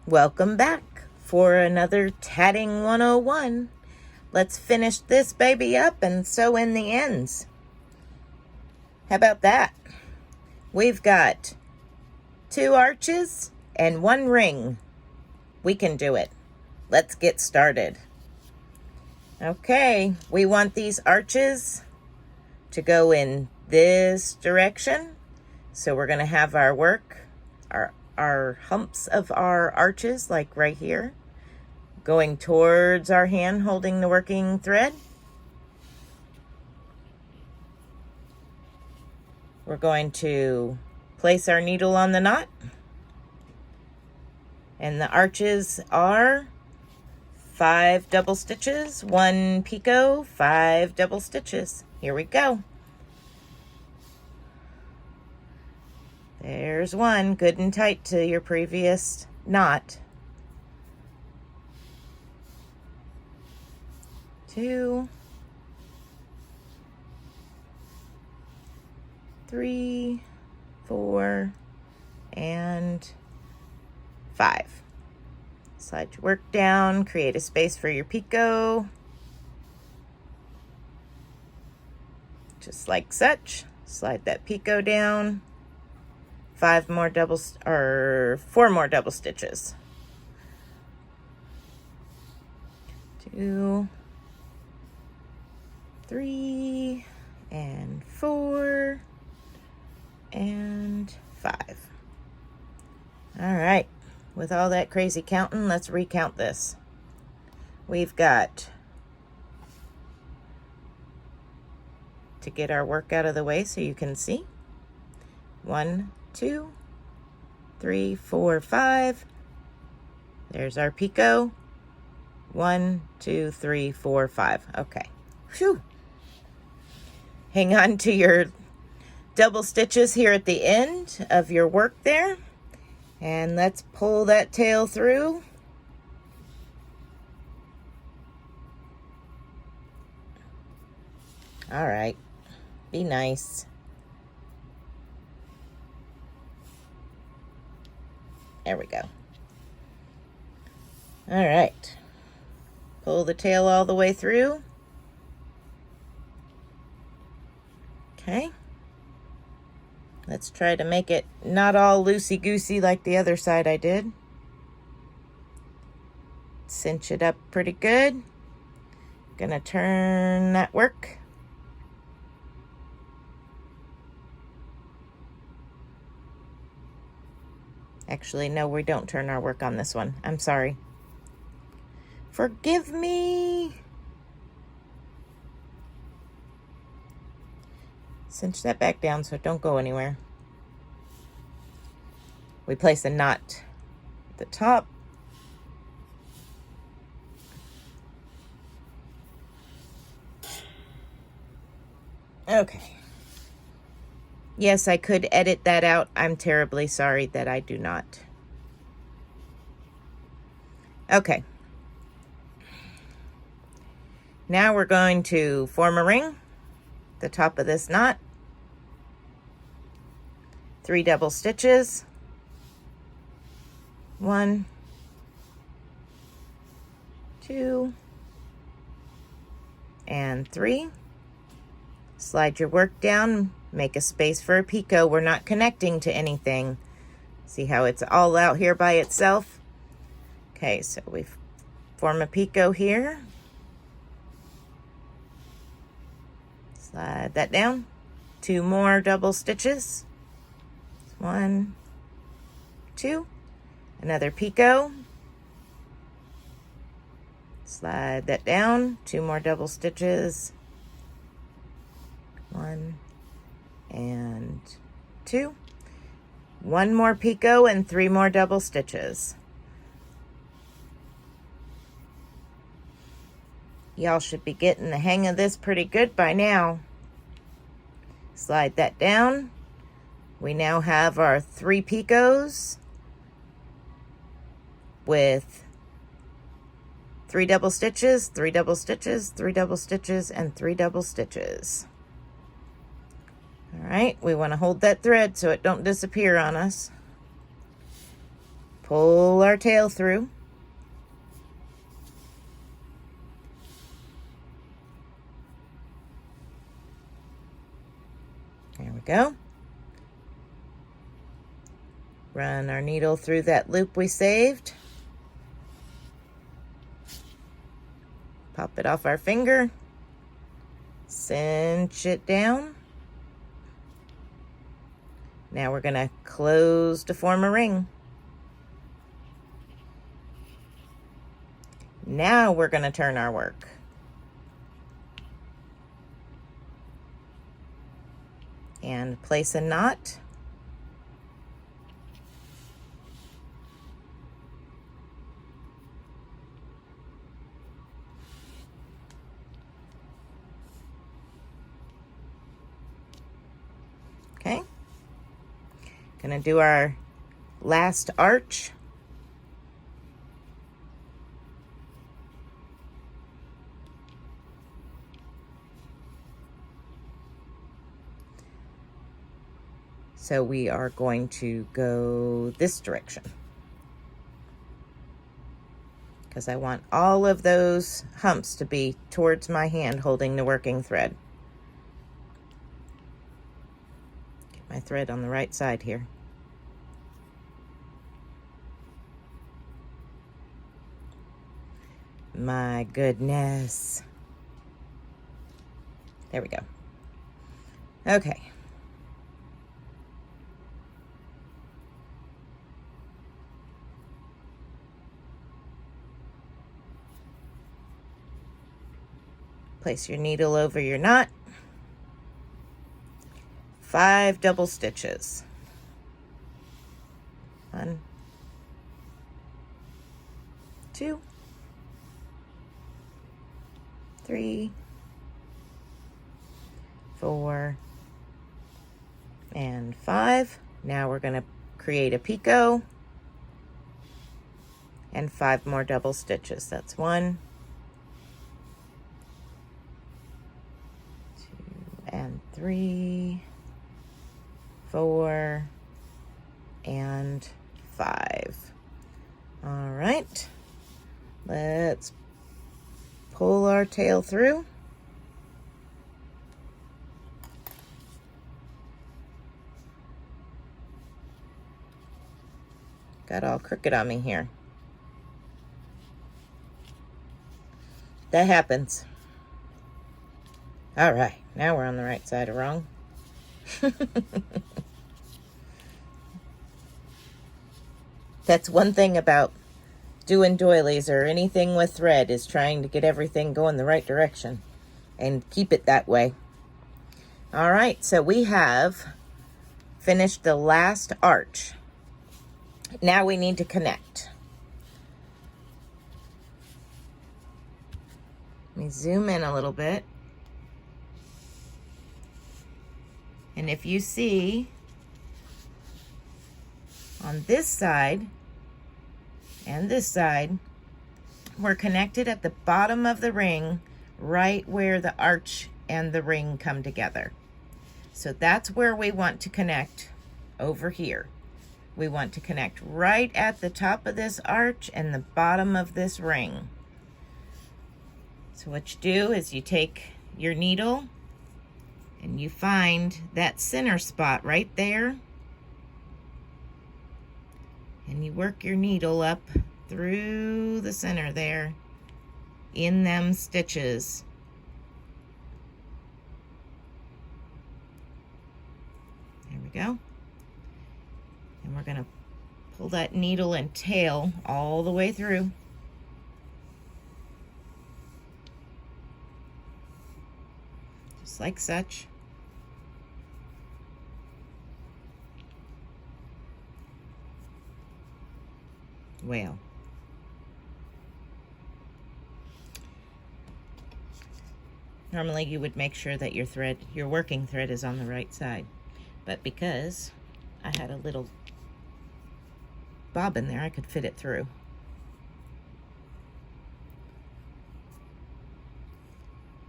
Welcome back for another Tatting 101. Let's finish this baby up and sew in the ends. How about that? We've got 2 arches and 1 ring. We can do it. Let's get started. Okay, we want these arches to go in this direction. So we're going to have our work, our humps of our arches, like right here, going towards our hand holding the working thread. We're going to place our needle on the knot. And the arches are 5 double stitches, 1 picot, 5 double stitches. Here we go. There's 1, good and tight to your previous knot. 2, 3, 4, and 5. Slide your work down, create a space for your picot. Just like such. Slide that picot down. 4 more double stitches. 2, 3, and 4, and 5. All right, with all that crazy counting, let's recount this. We've got, to get our work out of the way so you can see, 1, 2, 3, 4, 5. There's our picot. 1, 2, 3, 4, 5. Okay. Whew. Hang on to your double stitches here at the end of your work there. And let's pull that tail through. All right. Be nice. There we go. All right. Pull the tail all the way through. Okay. Let's try to make it not all loosey-goosey like the other side I did. Cinch it up pretty good. Gonna turn that work. Actually, no, we don't turn our work on this one. I'm sorry. Forgive me. Cinch that back down so it don't go anywhere. We place a knot at the top. Okay. Yes, I could edit that out. I'm terribly sorry that I do not. Okay. Now we're going to form a ring. The top of this knot. 3 double stitches. 1, 2, and 3. Slide your work down. Make a space for a picot. We're not connecting to anything. See how it's all out here by itself? Okay, so we form a picot here. Slide that down. 2 more double stitches. 1, 2. Another picot. Slide that down. 2 more double stitches. 1 and 2. 1 more picot and 3 more double stitches. Y'all should be getting the hang of this pretty good by now. Slide that down. We now have our 3 picots with 3 double stitches, 3 double stitches, 3 double stitches, and 3 double stitches. All right, we want to hold that thread so it don't disappear on us. pull our tail through. There we go. Run our needle through that loop we saved. Pop it off our finger. Cinch it down. Now we're going to close to form a ring. Now we're going to turn our work. And place a knot. Okay. Gonna do our last arch. So we are going to go this direction, because I want all of those humps to be towards my hand holding the working thread. Get my thread on the right side here. My goodness. There we go. Okay. Place your needle over your knot. 5 double stitches. 1, 2, 3, 4, and 5. Now we're going to create a picot and 5 more double stitches. That's 1, 2, and 3, 4, and 5. All right, let's pull our tail through. Got all crooked on me here. That happens. All right, now we're on the right side of wrong. That's one thing about doing doilies or anything with thread, is trying to get everything going the right direction and keep it that way. All right, so we have finished the last arch. Now we need to connect. Let me zoom in a little bit. And if you see, on this side and this side, we're connected at the bottom of the ring, right where the arch and the ring come together. So that's where we want to connect, over here. We want to connect right at the top of this arch and the bottom of this ring. So what you do is you take your needle and you find that center spot right there, and you work your needle up through the center there in them stitches. There we go. And we're going to pull that needle and tail all the way through. Just like such. Well. Normally you would make sure that your working thread is on the right side. But because I had a little bobbin there, I could fit it through.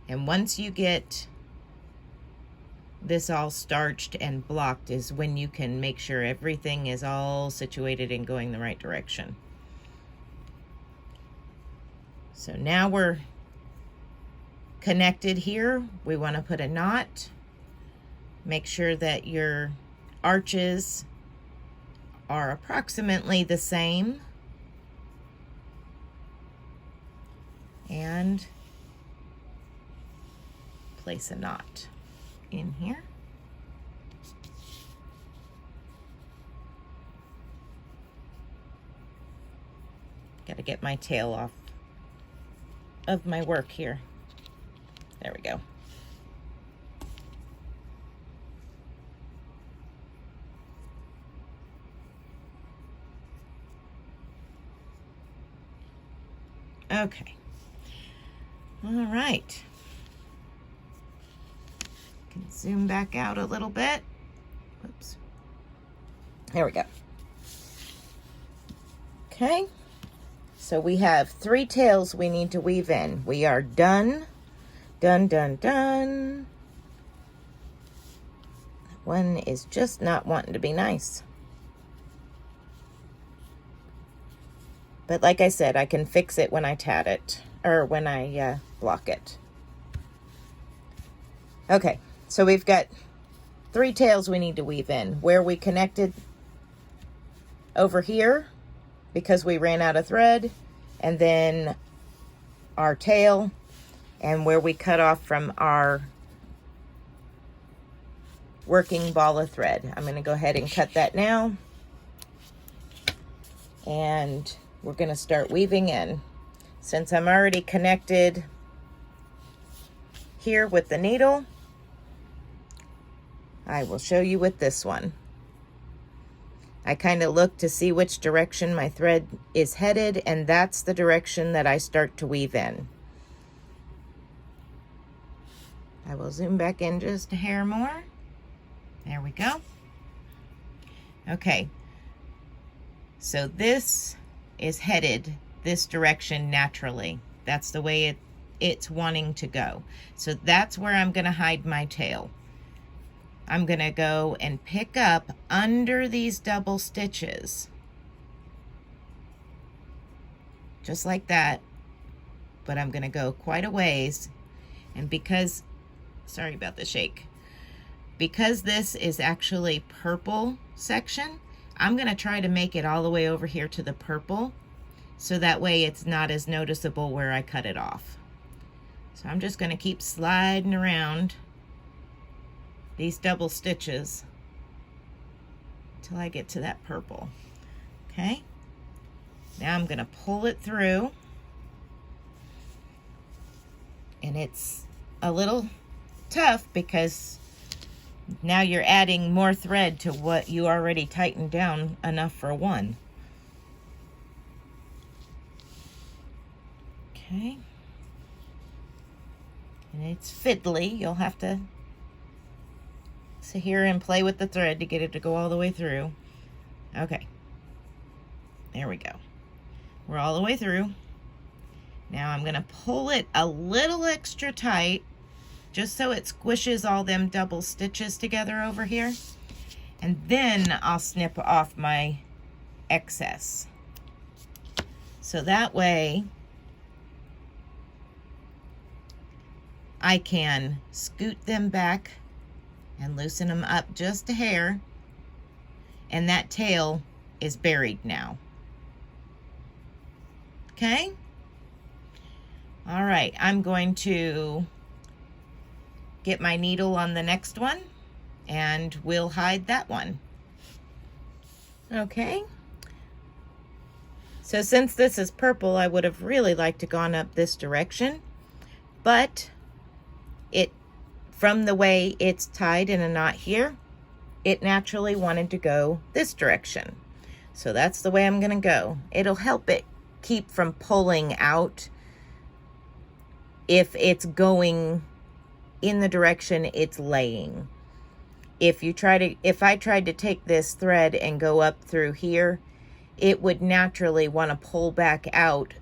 And once you get this all starched and blocked is when you can make sure everything is all situated and going the right direction. So now we're connected here. We want to put a knot. Make sure that your arches are approximately the same. And place a knot in here. Got to get my tail off of my work here. There we go. Okay. All right. Can zoom back out a little bit. Whoops. There we go. Okay. So we have 3 tails we need to weave in. We are done. Done, done, done. One is just not wanting to be nice. But like I said, I can fix it when I tat it, or when I block it. Okay, so we've got 3 tails we need to weave in. Where we connected over here, because we ran out of thread, and then our tail, and where we cut off from our working ball of thread. I'm going to go ahead and cut that now. And we're going to start weaving in. Since I'm already connected here with the needle, I will show you with this one. I kind of look to see which direction my thread is headed, and that's the direction that I start to weave in. I will zoom back in just a hair more. There we go. Okay, so this is headed this direction naturally. That's the way it's wanting to go. So that's where I'm going to hide my tail. I'm going to go and pick up under these double stitches. Just like that. But I'm going to go quite a ways. And because, sorry about the shake, because this is actually purple section, I'm going to try to make it all the way over here to the purple, so that way it's not as noticeable where I cut it off. So I'm just going to keep sliding around these double stitches until I get to that purple. Okay, now I'm going to pull it through, and it's a little tough because now you're adding more thread to what you already tightened down enough for one. Okay, and it's fiddly. You'll have to sit here and play with the thread to get it to go all the way through. Okay, there we go. We're all the way through. Now I'm going to pull it a little extra tight, just so it squishes all them double stitches together over here. And then I'll snip off my excess. So that way I can scoot them back and loosen them up just a hair, and that tail is buried now. Okay? All right, I'm going to get my needle on the next one, and we'll hide that one. Okay. So since this is purple, I would have really liked to gone up this direction, but from the way it's tied in a knot here, it naturally wanted to go this direction. So that's the way I'm gonna go. It'll help it keep from pulling out if it's going in the direction it's laying. If I tried to take this thread and go up through here, it would naturally want to pull back out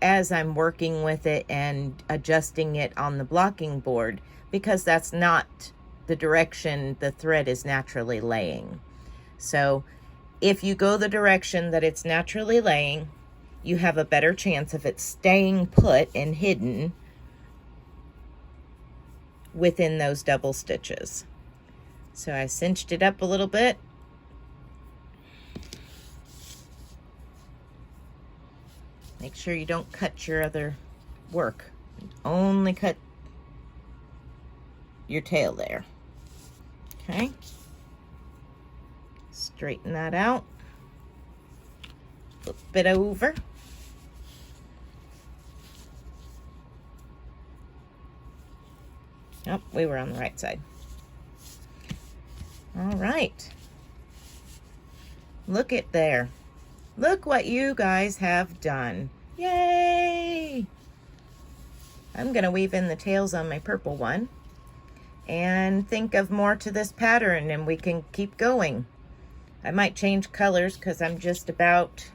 as I'm working with it and adjusting it on the blocking board, because that's not the direction the thread is naturally laying. So if you go the direction that it's naturally laying, you have a better chance of it staying put and hidden within those double stitches. So I cinched it up a little bit. Make sure you don't cut your other work. Only cut your tail there. Okay. Straighten that out. Flip it over. Oh, we were on the right side. All right. Look at there. Look what you guys have done. Yay! I'm going to weave in the tails on my purple one and think of more to this pattern, and we can keep going. I might change colors because I'm just about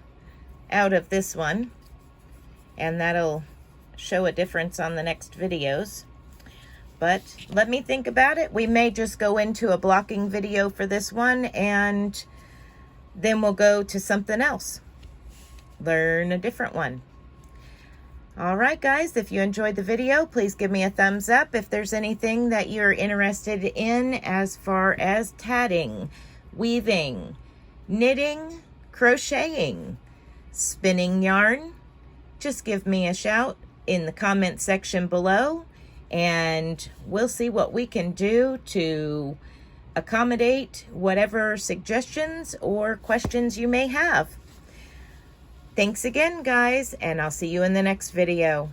out of this one, and that'll show a difference on the next videos. But let me think about it. We may just go into a blocking video for this one, and then we'll go to something else. Learn a different one. All right, guys, if you enjoyed the video, please give me a thumbs up. If there's anything that you're interested in as far as tatting, weaving, knitting, crocheting, spinning yarn, just give me a shout in the comment section below, and we'll see what we can do to accommodate whatever suggestions or questions you may have. Thanks again, guys, and I'll see you in the next video.